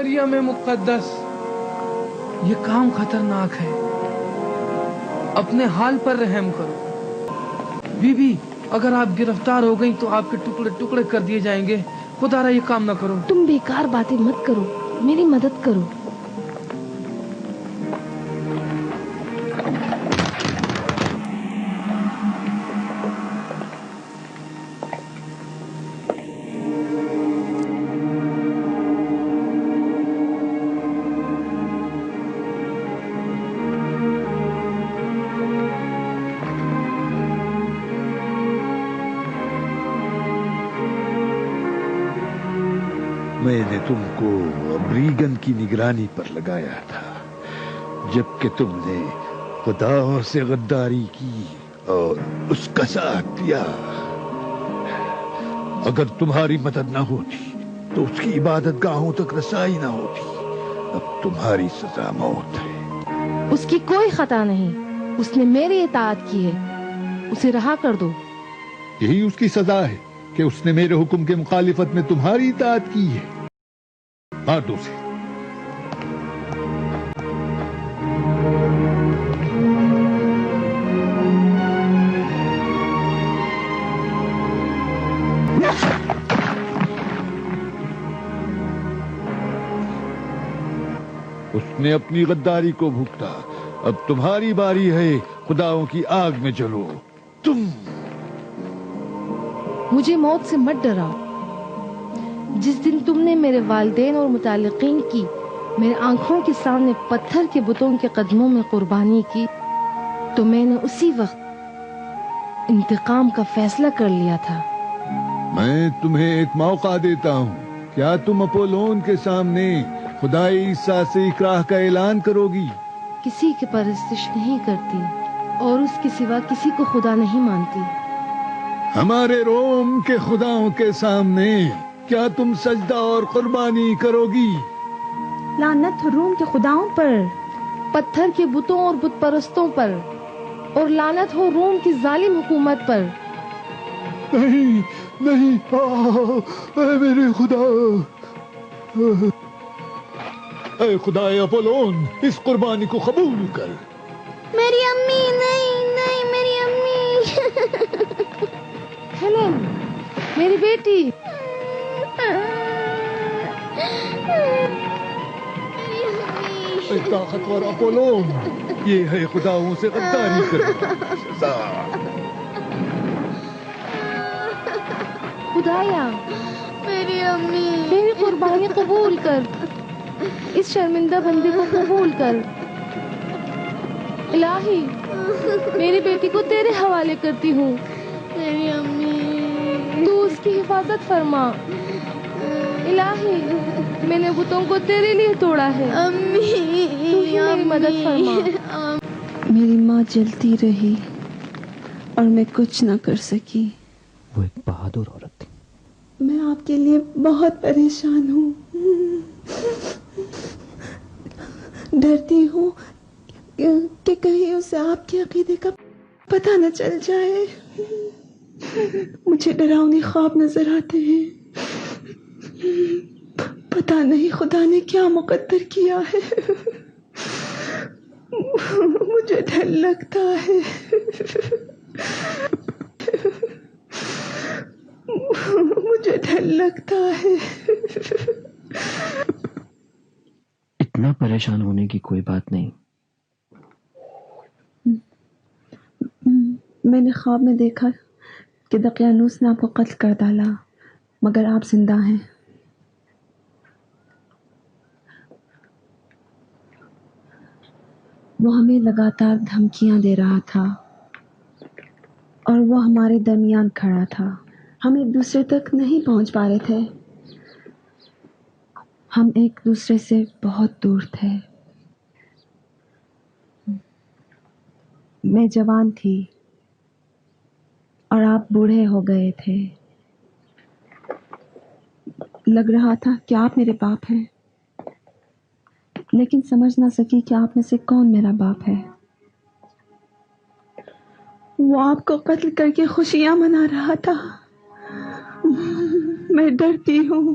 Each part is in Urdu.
مریم مقدس، یہ کام خطرناک ہے، اپنے حال پر رحم کرو۔ بی بی، اگر آپ گرفتار ہو گئیں تو آپ کے ٹکڑے ٹکڑے کر دیے جائیں گے، خدا را یہ کام نہ کرو۔ تم بیکار باتیں مت کرو، میری مدد کرو۔ میں نے تم کو ریگن کی نگرانی پر لگایا تھا، جبکہ تم نے خدا سے غداری کی اور اس کا ساتھ دیا۔ اگر تمہاری مدد نہ ہوتی تو اس کی عبادت گاہوں تک رسائی نہ ہوتی۔ اب تمہاری سزا موت ہے۔ اس کی کوئی خطا نہیں، اس نے میری اطاعت کی ہے، اسے رہا کر دو۔ یہی اس کی سزا ہے کہ اس نے میرے حکم کے مخالفت میں تمہاری اطاعت کی ہے۔ مار دو اسے۔ اس نے اپنی غداری کو بھگتا، اب تمہاری باری ہے، خداؤں کی آگ میں جلو۔ تم مجھے موت سے مت ڈراؤ۔ جس دن تم نے میرے والدین اور متعلقین کی میرے آنکھوں کے سامنے پتھر کے بتوں کے قدموں میں قربانی کی تو میں نے اسی وقت انتقام کا فیصلہ کر لیا تھا۔ میں تمہیں ایک موقع دیتا ہوں، کیا تم اپولون کے سامنے خدائے عیسیٰ سے اکراہ کا اعلان کرو گی؟ کسی کی پرستش نہیں کرتی اور اس کے سوا کسی کو خدا نہیں مانتی۔ ہمارے روم کے خداؤں کے سامنے کیا تم سجدہ اور قربانی کرو گی؟ لعنت روم کے خداؤں پر، پتھر کے بتوں اور بت پرستوں پر، اور لعنت ہو روم کی ظالم حکومت پر۔ نہیں نہیں، اے میرے خدا، اے خدائے اپولون، اس قربانی کو قبول کر۔ میری امی، نہیں نہیں، میری امی۔ ہیلن، میری بیٹی۔ اے طاقتور اپولون، یہ ہے خداؤں سے غداری کرنے کی سزا۔ خدایا، میری امی، میری قربانی قبول کر، اس شرمندہ بندے کو قبول کر۔ الہی، میری بیٹی کو تیرے حوالے کرتی ہوں، میری امی، تو اس کی حفاظت فرما۔ الہی، میں نے بتوں کو تیرے لیے توڑا ہے، امی، تو ہی میری مدد فرما۔ میری ماں جلتی رہی اور میں کچھ نہ کر سکی۔ وہ ایک بہادر عورت تھی۔ میں آپ کے لیے بہت پریشان ہوں، ڈرتی ہوں کہ کہیں اسے آپ کے عقیدے کا پتہ نہ چل جائے۔ مجھے ڈراؤنے خواب نظر آتے ہیں، پتہ نہیں خدا نے کیا مقدر کیا ہے۔ مجھے ڈر لگتا ہے، مجھے ڈر لگتا ہے۔ اتنا پریشان ہونے کی کوئی بات نہیں۔ میں نے خواب میں دیکھا کہ دقیانوس نے آپ کو قتل کر ڈالا، مگر آپ زندہ ہیں۔ وہ ہمیں لگاتار دھمکیاں دے رہا تھا اور وہ ہمارے درمیان کھڑا تھا۔ ہم ایک دوسرے تک نہیں پہنچ پا رہے تھے، ہم ایک دوسرے سے بہت دور تھے۔ میں جوان تھی اور آپ بوڑھے ہو گئے تھے۔ لگ رہا تھا کہ آپ میرے باپ ہیں، لیکن سمجھ نہ سکی کہ آپ میں سے کون میرا باپ ہے۔ وہ آپ کو قتل کر کے خوشیاں منا رہا تھا۔ میں ڈرتی ہوں،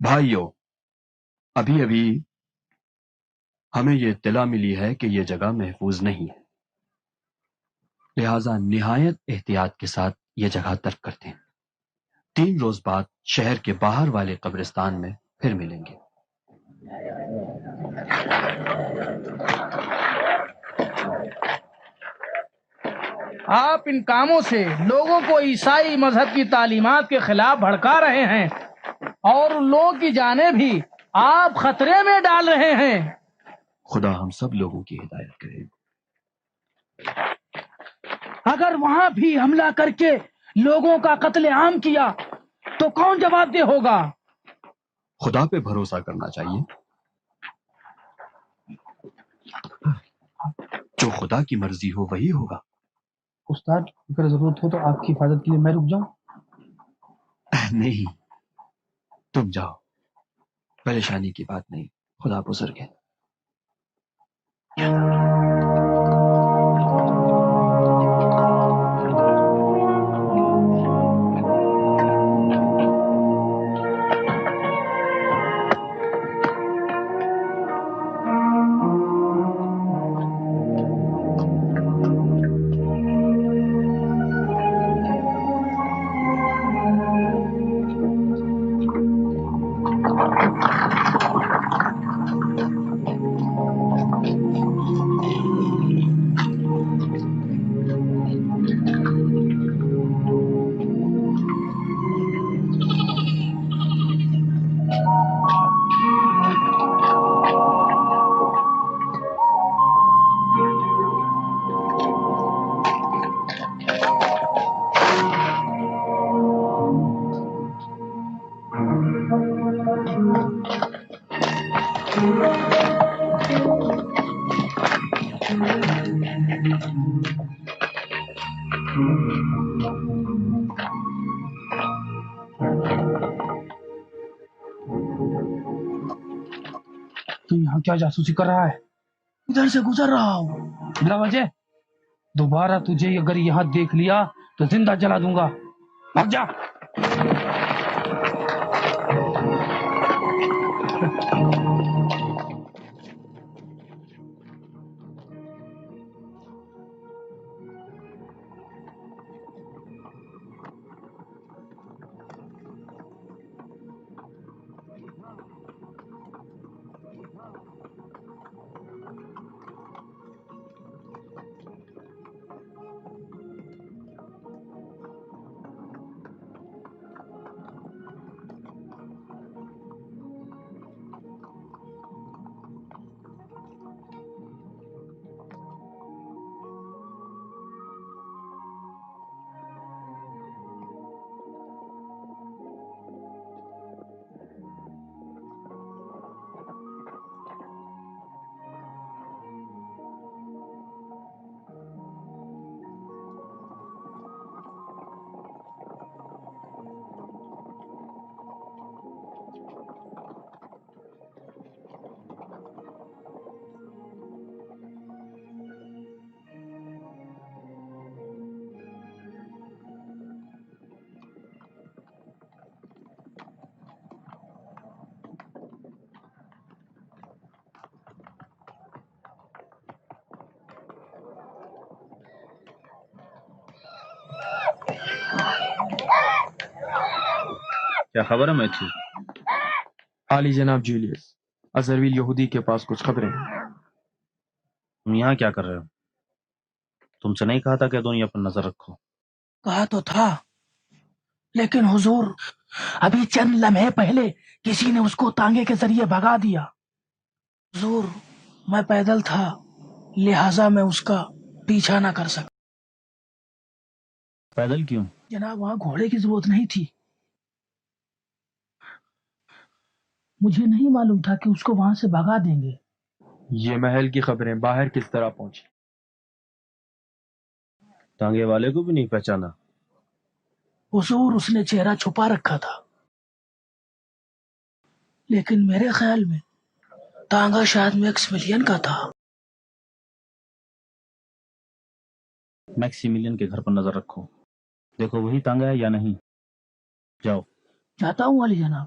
بھائیو، ابھی ابھی ہمیں یہ اطلاع ملی ہے کہ یہ جگہ محفوظ نہیں ہے، لہذا نہایت احتیاط کے ساتھ یہ جگہ ترک کرتے ہیں۔ 3 روز بعد شہر کے باہر والے قبرستان میں پھر ملیں گے۔ آپ ان کاموں سے لوگوں کو عیسائی مذہب کی تعلیمات کے خلاف بھڑکا رہے ہیں اور ان لوگوں کی جانیں بھی آپ خطرے میں ڈال رہے ہیں۔ خدا ہم سب لوگوں کی ہدایت کرے۔ اگر وہاں بھی حملہ کر کے لوگوں کا قتل عام کیا تو کون جواب دہ ہوگا؟ خدا پہ بھروسہ کرنا چاہیے، جو خدا کی مرضی ہو وہی ہوگا۔ استاد، اگر ضرورت ہو تو آپ کی حفاظت کے لیے میں رک جاؤں؟ نہیں، تم جاؤ، پریشانی کی بات نہیں، خدا بزرگ ہے۔ تو یہاں کیا جاسوسی کر رہا ہے؟ ادھر سے گزر رہا ہوں، بلا وجہ۔ دوبارہ تجھے اگر یہاں دیکھ لیا تو زندہ جلا دوں گا، بھاگ جا۔ کیا خبر ہے میتھیو؟ عالی جناب جولیس، ازرویل یہودی کے پاس کچھ خبریں ہیں۔ تم یہاں کیا کر رہے ہو؟ تم سے نہیں کہا تھا کہ دنیا پر نظر رکھو؟ کہا تو تھا، لیکن حضور ابھی چند لمحے پہلے کسی نے اس کو تانگے کے ذریعے بھگا دیا۔ حضور میں پیدل تھا، لہٰذا میں اس کا پیچھا نہ کر سکا۔ پیدل کیوں؟ جناب وہاں گھوڑے کی ضرورت نہیں تھی، مجھے نہیں معلوم تھا کہ اس کو وہاں سے بھگا دیں گے۔ یہ محل کی خبریں باہر کس طرح پہنچی؟ تانگے والے کو بھی نہیں پہچانا؟ حضور اس نے چہرہ چھپا رکھا تھا، لیکن میرے خیال میں تانگا شاید میکسیملین کا تھا۔ میکسیملین کے گھر پر نظر رکھو، دیکھو وہی تانگا ہے یا نہیں۔ جاؤ۔ جاتا ہوں والی جناب۔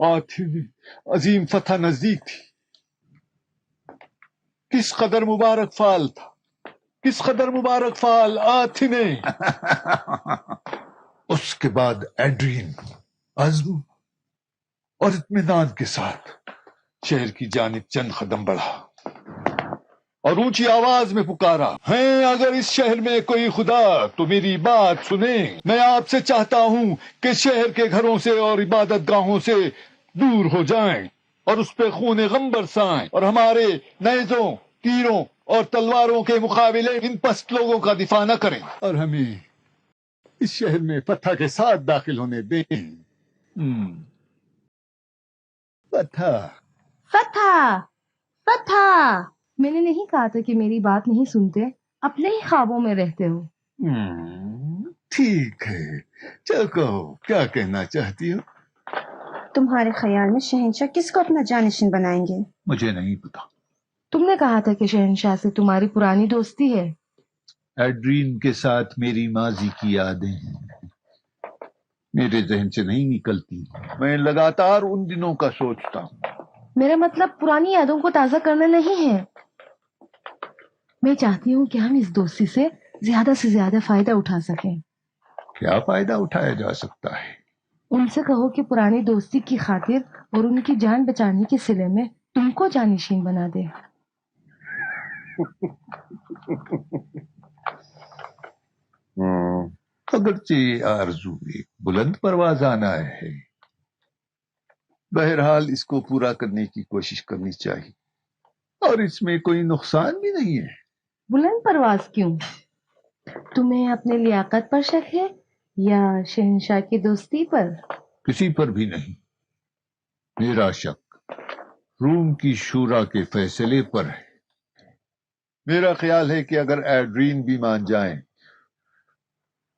آتھن عظیم فتح نزدیک تھی. کس قدر مبارک فعال تھا، کس قدر مبارک فعال آتھنے. اس کے بعد ایڈرین عزم اور اطمینان کے ساتھ شہر کی جانب چند قدم بڑھا اور اونچی آواز میں پکارا، ہیں اگر اس شہر میں کوئی خدا تو میری بات سنیں. میں آپ سے چاہتا ہوں کہ شہر کے گھروں سے اور عبادت گاہوں سے دور ہو جائیں اور اس پہ خون غم برسائیں اور ہمارے نیزوں، تیروں اور تلواروں کے مقابلے ان پست لوگوں کا دفاع نہ کریں اور ہمیں اس شہر میں فتح کے ساتھ داخل ہونے دیں. فتح فتح فتح. میں نے نہیں کہا تھا کہ میری بات نہیں سنتے، اپنے ہی خوابوں میں رہتے ہو. ٹھیک ہے، چل کہو کیا کہنا چاہتی ہو. تمہارے خیال میں شہنشاہ کس کو اپنا جانشین بنائیں گے؟ مجھے نہیں پتا. تم نے کہا تھا کہ شہنشاہ سے تمہاری پرانی دوستی ہے. ایڈرین کے ساتھ میری ماضی کی یادیں میرے ذہن سے نہیں نکلتی. میں لگاتار ان دنوں کا سوچتا ہوں. میرا مطلب پرانی یادوں کو تازہ کرنا نہیں ہے. میں چاہتی ہوں کہ ہم اس دوستی سے زیادہ فائدہ اٹھا سکیں. کیا فائدہ اٹھایا جا سکتا ہے؟ ان سے کہو کہ پرانی دوستی کی خاطر اور ان کی جان بچانے کے صلے میں تم کو جانشین بنا دے. اگرچہ یہ آرزو ایک بلند پروازانہ ہے، بہرحال اس کو پورا کرنے کی کوشش کرنی چاہیے اور اس میں کوئی نقصان بھی نہیں ہے. بلند پرواز کیوں؟ تمہیں اپنے لیاقت پر شک ہے یا شہنشاہ کی دوستی پر؟ کسی پر بھی نہیں. میرا شک روم کی شورا کے فیصلے پر ہے. میرا خیال ہے کہ اگر ایڈرین بھی مان جائیں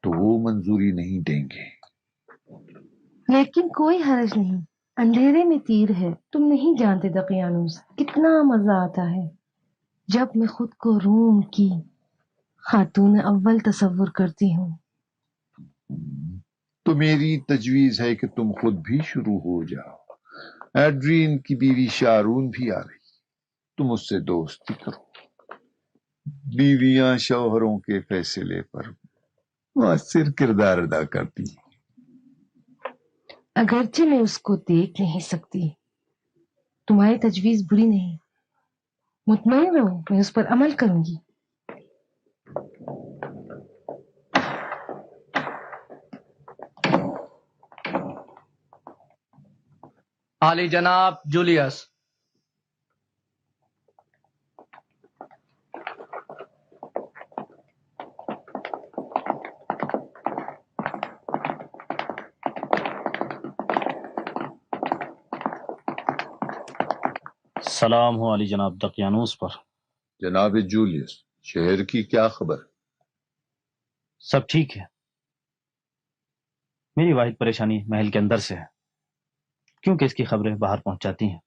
تو وہ منظوری نہیں دیں گے. لیکن کوئی حرج نہیں، اندھیرے میں تیر ہے. تم نہیں جانتے دقیانوس کتنا مزہ آتا ہے جب میں خود کو روم کی خاتون اول تصور کرتی ہوں. تو میری تجویز ہے کہ تم خود بھی شروع ہو جاؤ. ایڈرین کی بیوی شارون بھی آ رہی، تم اس سے دوستی کرو. بیویاں شوہروں کے فیصلے پر مؤثر کردار ادا کرتی ہیں. اگرچہ میں اس کو دیکھ نہیں سکتی، تمہاری تجویز بری نہیں. مطمئن رہو میں اس پر عمل کروں گی. عالی جناب جولیس. سلام ہو علی جناب دقیانوس پر. جناب جولیس، شہر کی کیا خبر؟ سب ٹھیک ہے. میری واحد پریشانی محل کے اندر سے ہے، کیونکہ اس کی خبریں باہر پہنچ جاتی ہیں.